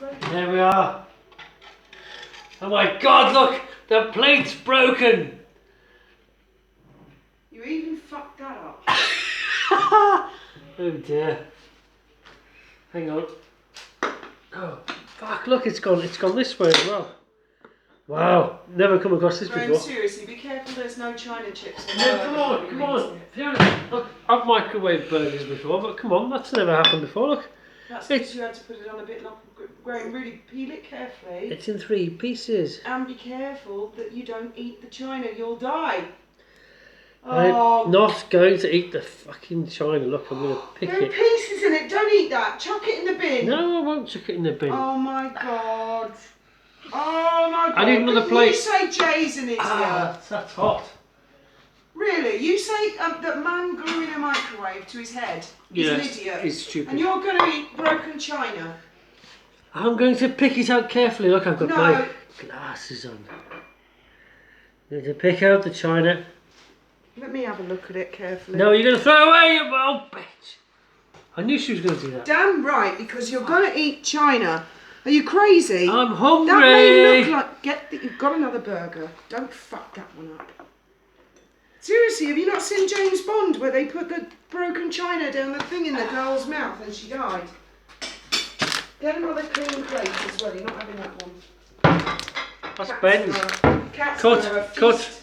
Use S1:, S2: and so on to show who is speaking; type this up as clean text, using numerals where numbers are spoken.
S1: There we are. Oh my God, look! The plate's broken!
S2: You even fucked that up.
S1: Oh dear. Hang on. Oh, fuck, look, it's gone this way as well. Wow, never come across this
S2: Graham,
S1: before.
S2: seriously, be careful there's no china chips in
S1: No,
S2: there.
S1: come on. Fiona, look, I've microwaved burgers before, but come on, that's never happened before, look.
S2: That's because you had to put it on a bit longer. Graham, really peel it carefully.
S1: It's in 3 pieces.
S2: And be careful that you don't eat the china, you'll die.
S1: I'm not going to eat the fucking china. Look, I'm going to pick
S2: There are
S1: it.
S2: pieces in it, don't eat that. Chuck it in the bin.
S1: No, I won't chuck it in the bin.
S2: Oh my God. Oh my God.
S1: I need another plate.
S2: You say Jay's an idiot.
S1: That's hot.
S2: Really? You say that man grew in a microwave to his head? He's an idiot.
S1: He's stupid.
S2: And you're going to eat broken china?
S1: I'm going to pick it out carefully. Look, I've got my glasses on. I'm going to pick out the china.
S2: Let me have a look at it carefully.
S1: No, you're going to throw away, you old bitch. I knew she was going to do that.
S2: Damn right, because you're going to eat china. Are you crazy?
S1: I'm hungry.
S2: That may look like... Get that you've got another burger. Don't fuck that one up. Seriously, have you not seen James Bond where they put the broken china down the thing in the girl's mouth and she died? Get another clean plate as well. You're not having that one.
S1: That's Ben.
S2: Cat's gonna have a feast.
S1: Cut.